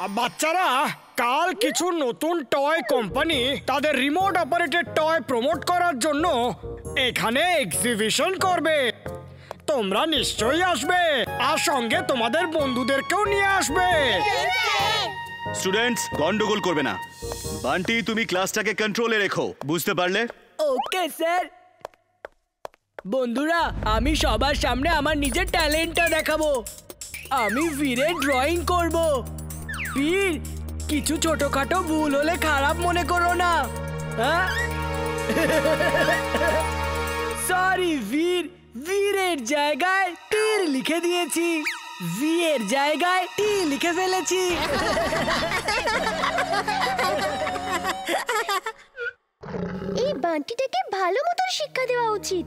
বাচ্চারা, কাল কিছু নতুন টয় কোম্পানি তাদের রিমোট অপারেটেড টয় প্রমোট করার জন্য এখানে এক্সিবিশন করবে। তোমরা নিশ্চয়ই আসবে, আর সঙ্গে তোমাদের বন্ধুদেরকেও নিয়ে আসবে। স্টুডেন্টস, গন্ডগোল করবে না। বান্টি, তুমি ক্লাসটাকে কন্ট্রোলে রেখো, বুঝতে পারলে? Okay sir. বন্ধুরা, আমি সবার সামনে আমার নিজের ট্যালেন্টটা দেখাবো। আমি বীরের ড্রয়িং করব। বীর, কিছু ছোটখাটো ভুল হলে খারাপ মনে করো না। হ্যাঁ, সরি বীর, বীরের জায়গায় তীর লিখে দিয়েছি, ভিয়ের জায়গায় টি লিখে ফেলেছি। এই বান্টিটাকে ভালো মতো শিক্ষা দেওয়া উচিত।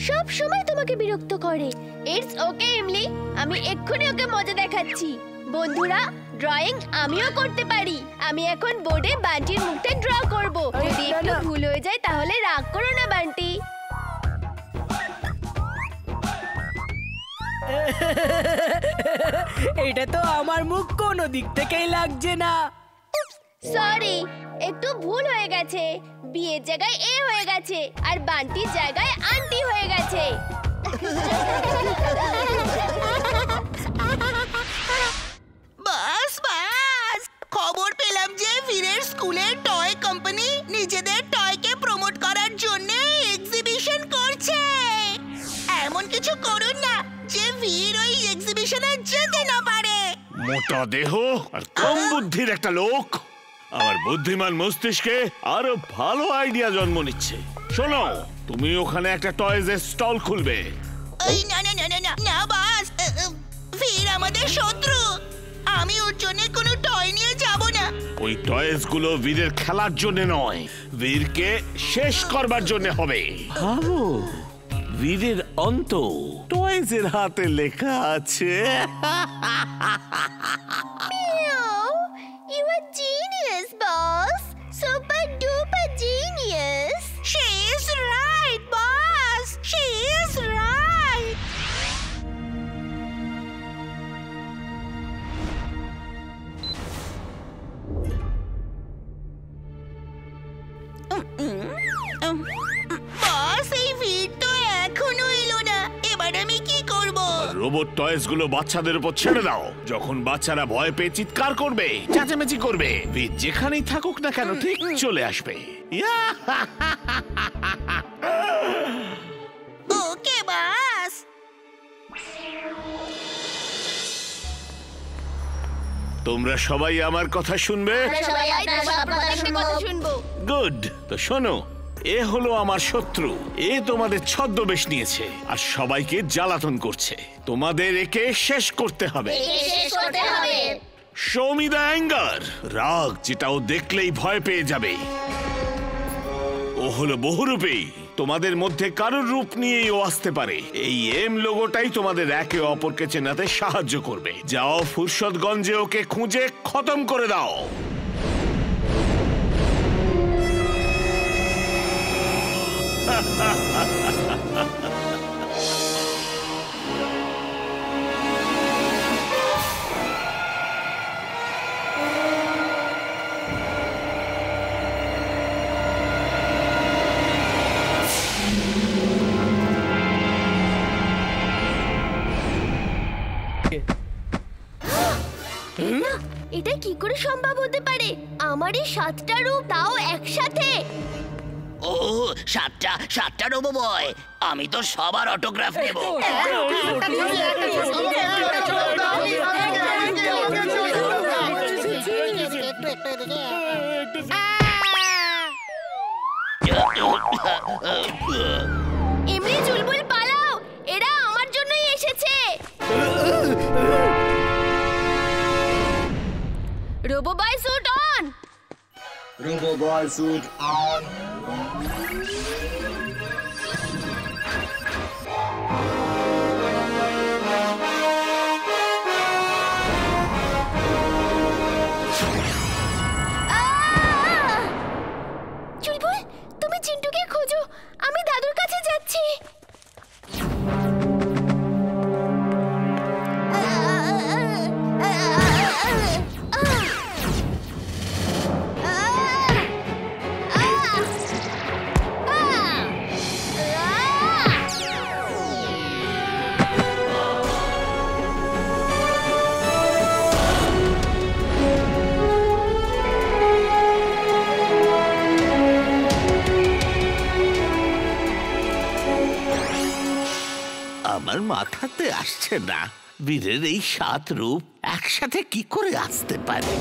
সব সময় তোমাকে বিরক্ত করে। ইটস ওকে এমলি, আমি এক্ষুনি ওকে মজা দেখাচ্ছি। বন্ধুরা, ড্রয়িং আমিও করতে পারি। আমি এখন বোর্ডে বান্টির মুখটা ড্র করব। যদি একটু ভুল হয়ে যায় তাহলে রাগ করো না বান্টি। এটা তো আমার মুখ কোনো দিক থেকেই লাগছে না। সরি, একটু ভুল হয়ে গেছে। বিয়ের জায়গায় এ হয়ে গেছে, আর বান্টির জায়গায় আন্টি হয়ে গেছে। বাস বাস, খবর পেলাম যে বীরের স্কুলের টয় কোম্পানি নিজেদের টয়কে প্রমোট করার জন্য এক্সিবিশন করছে। এমন কিছু করুন না যে বীর ওই এক্সিবিশনে যেতে না পারে। মোটা দেহ আর কম বুদ্ধির একটা লোক আমার বুদ্ধিমান মস্তিষ্কে আরো ভালো আইডিয়া জন্ম নিচ্ছে। শোনো, তুমি ওখানে একটা টয়েজের স্টল খুলবে। না না না না না না বাস, বীর আমাদের শত্রু। আমি ওর জন্য কোনো টয় নিয়ে যাব না। ওই টয়েজ গুলো বীরের খেলার জন্য নয়, বীরকে শেষ করবার জন্য হবে। ভাবো, বীরের অন্ত টয়েজের হাতে লেখা আছে। You are genius, boss. Super duper genius. She is right, boss. She is right. বস, এই ভিড় তো এখনো এলো না। এবার আমি কি করব? রোবট টয়েস গুলো বাচ্চাদের উপর ছেড়ে দাও। যখন বাচ্চারা ভয় পেয়ে চিৎকার করবে, চেঁচামেচি করবে, বীর যেখানেই থাকুক না কেন ঠিক চলে আসবে। ওকে বস। তোমরা সবাই আমার কথা শুনবে? সবাই আপনার কথা শুনবো। গুড। তো শোনো, এ হলো আমার শত্রু। এ তোমাদের ছদ্মবেশ নিয়েছে আর সবাইকে জ্বালাতন করছে। তোমাদের একে শেষ করতে হবে। শেষ করতে হবে। Show me the anger. রাগ যেটা ও দেখলেই ভয় পেয়ে যাবে। ও হলো বহুরূপী। তোমাদের মধ্যে কারোর রূপ নিয়েই ও আসতে পারে। এই এম লোগোটাই তোমাদের একে অপরকে চেনাতে সাহায্য করবে। যাও, ফুরসতগঞ্জে ওকে খুঁজে খতম করে দাও। এটা কি করে সম্ভব হতে পারে? আমার এই 7টা রূপ, তাও একসাথে। ও, সাতটা রোবো বয়। আমি তো সবার অটোগ্রাফ নেব। এমনি চুলবুল পালাও, এরা আমার জন্যই এসেছে। Robo boy suit on. Robo Boy suit on. Chulbul, তুমি চিন্টুকে খোঁজো, আমি দাদুর কাছে যাচ্ছি। মাথাতে আসছে না বীরের এই 7 রূপ একসাথে কি করে আসতে পারে।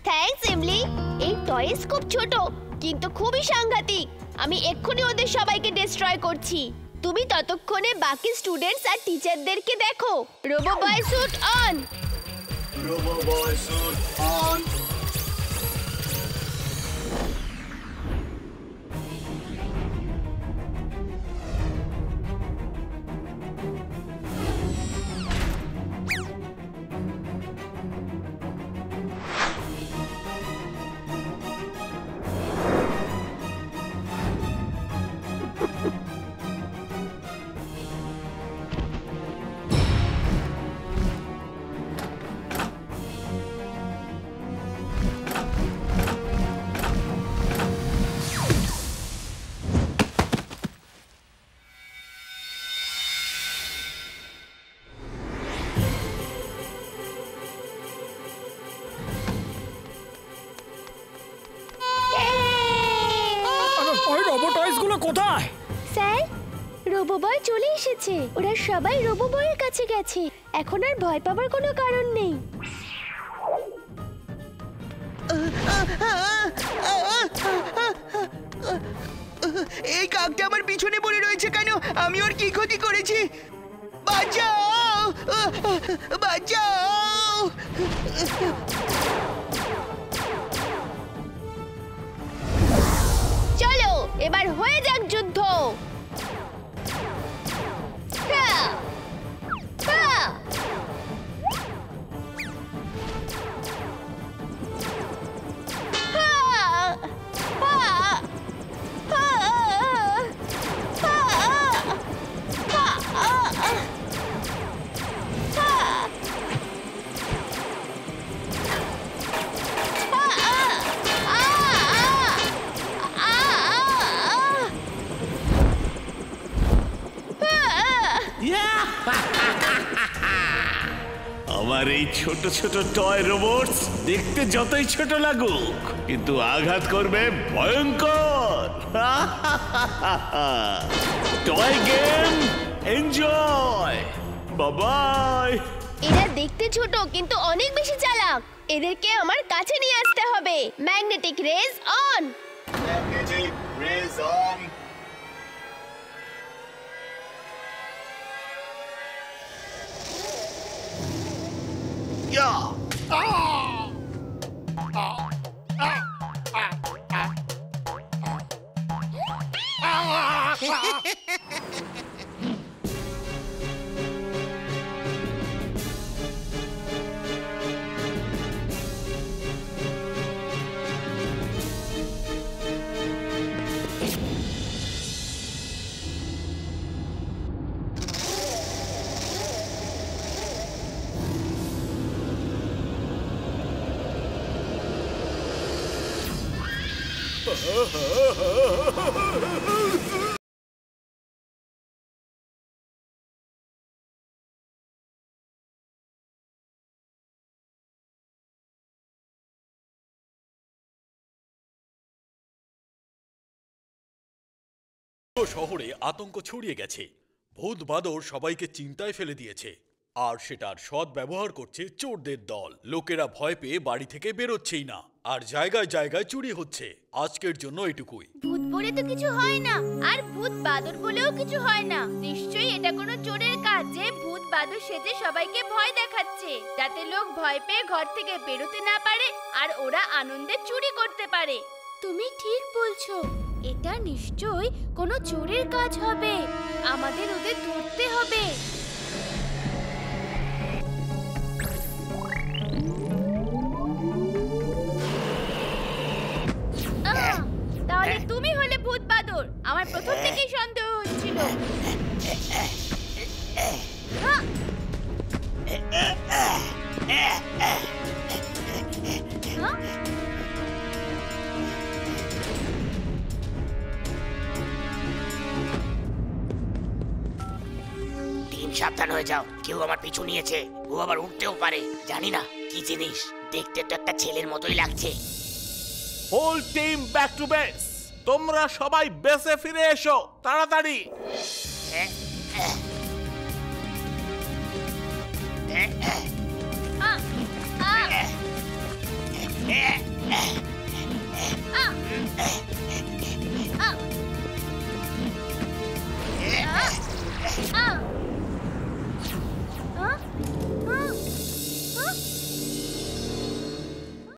থ্যাঙ্কস এমলি। এই টয়েস খুব ছোট কিন্তু খুবই সাংঘাতিক। আমি এক্ষুনি ওদের সবাইকে ডিস্ট্রয় করছি। তুমি ততক্ষণে বাকি স্টুডেন্টস আর টিচারদেরকে দেখো। Robo boy suit on. Robo Boy suit on. ওই রোবো টয়েস গুলো কোথায়? স্যার, রোবো বয় চলে এসেছে। ওরা সবাই রোবো বয়ের কাছে গেছে। এখন আর ভয় পাবার কোনো কারণ নেই। এই কাকটা আমার পিছনে পড়ে রয়েছে কেন? আমি ওর কি ক্ষতি করেছি? বাঁচাও! বাঁচাও! চলো এবার হয়ে যাক যুদ্ধ। হ্যাঁ, হ্যাঁ। হ্যাঁ, হ্যাঁ, আমার এই ছোট ছোট টয় রোবটস দেখতে যতই ছোট লাগুক কিন্তু আঘাত করবে ভয়ঙ্কর। টয় গেম এনজয়, বাবাই। এরা দেখতে ছোট কিন্তু অনেক বেশি চালাক। এদেরকে আমার কাছে নিয়ে আসতে হবে। Magnetic rays on. Magnetic rays on. শহরে আতঙ্ক ছড়িয়ে গেছে। ভূত বাদর সবাইকে চিন্তায় ফেলে দিয়েছে, আর সেটার সৎ ব্যবহার করছে চোরদের দল। লোকেরা ভয় পেয়ে বাড়ি থেকে বেরোচ্ছেই না, আর জায়গায় জায়গায় চুরি হচ্ছে। আজকের জন্য এটুকুই। ভূত বলে তো কিছু হয় না, আর ভূত বাদর বলেও কিছু হয় না। নিশ্চয়ই এটা কোনো চোরের কাজ যে ভূত বাদর সেজে সবাইকে ভয় দেখাচ্ছে, যাতে লোক ভয় পেয়ে ঘর থেকে বেরোতে না পারে আর ওরা আনন্দে চুরি করতে পারে। তুমি ঠিক বলছো, এটা নিশ্চয়ই কোনো চোরের কাজ হবে। আমাদের ওদের ধরতে হবে। তাহলে তুমি হলে ভূত বাদর। আমার প্রথম থেকেই সন্দেহ হচ্ছিল। সাবধান হয়ে যাও, কেউ আমার পিছু নিয়েছে। ও আবার উঠতেও পারে, জানি না কি জিনিস। দেখতে তো একটা ছেলের মতোই লাগছে। Whole team back to base. তোমরা সবাই বেসে ফিরে এসো তাড়াতাড়ি।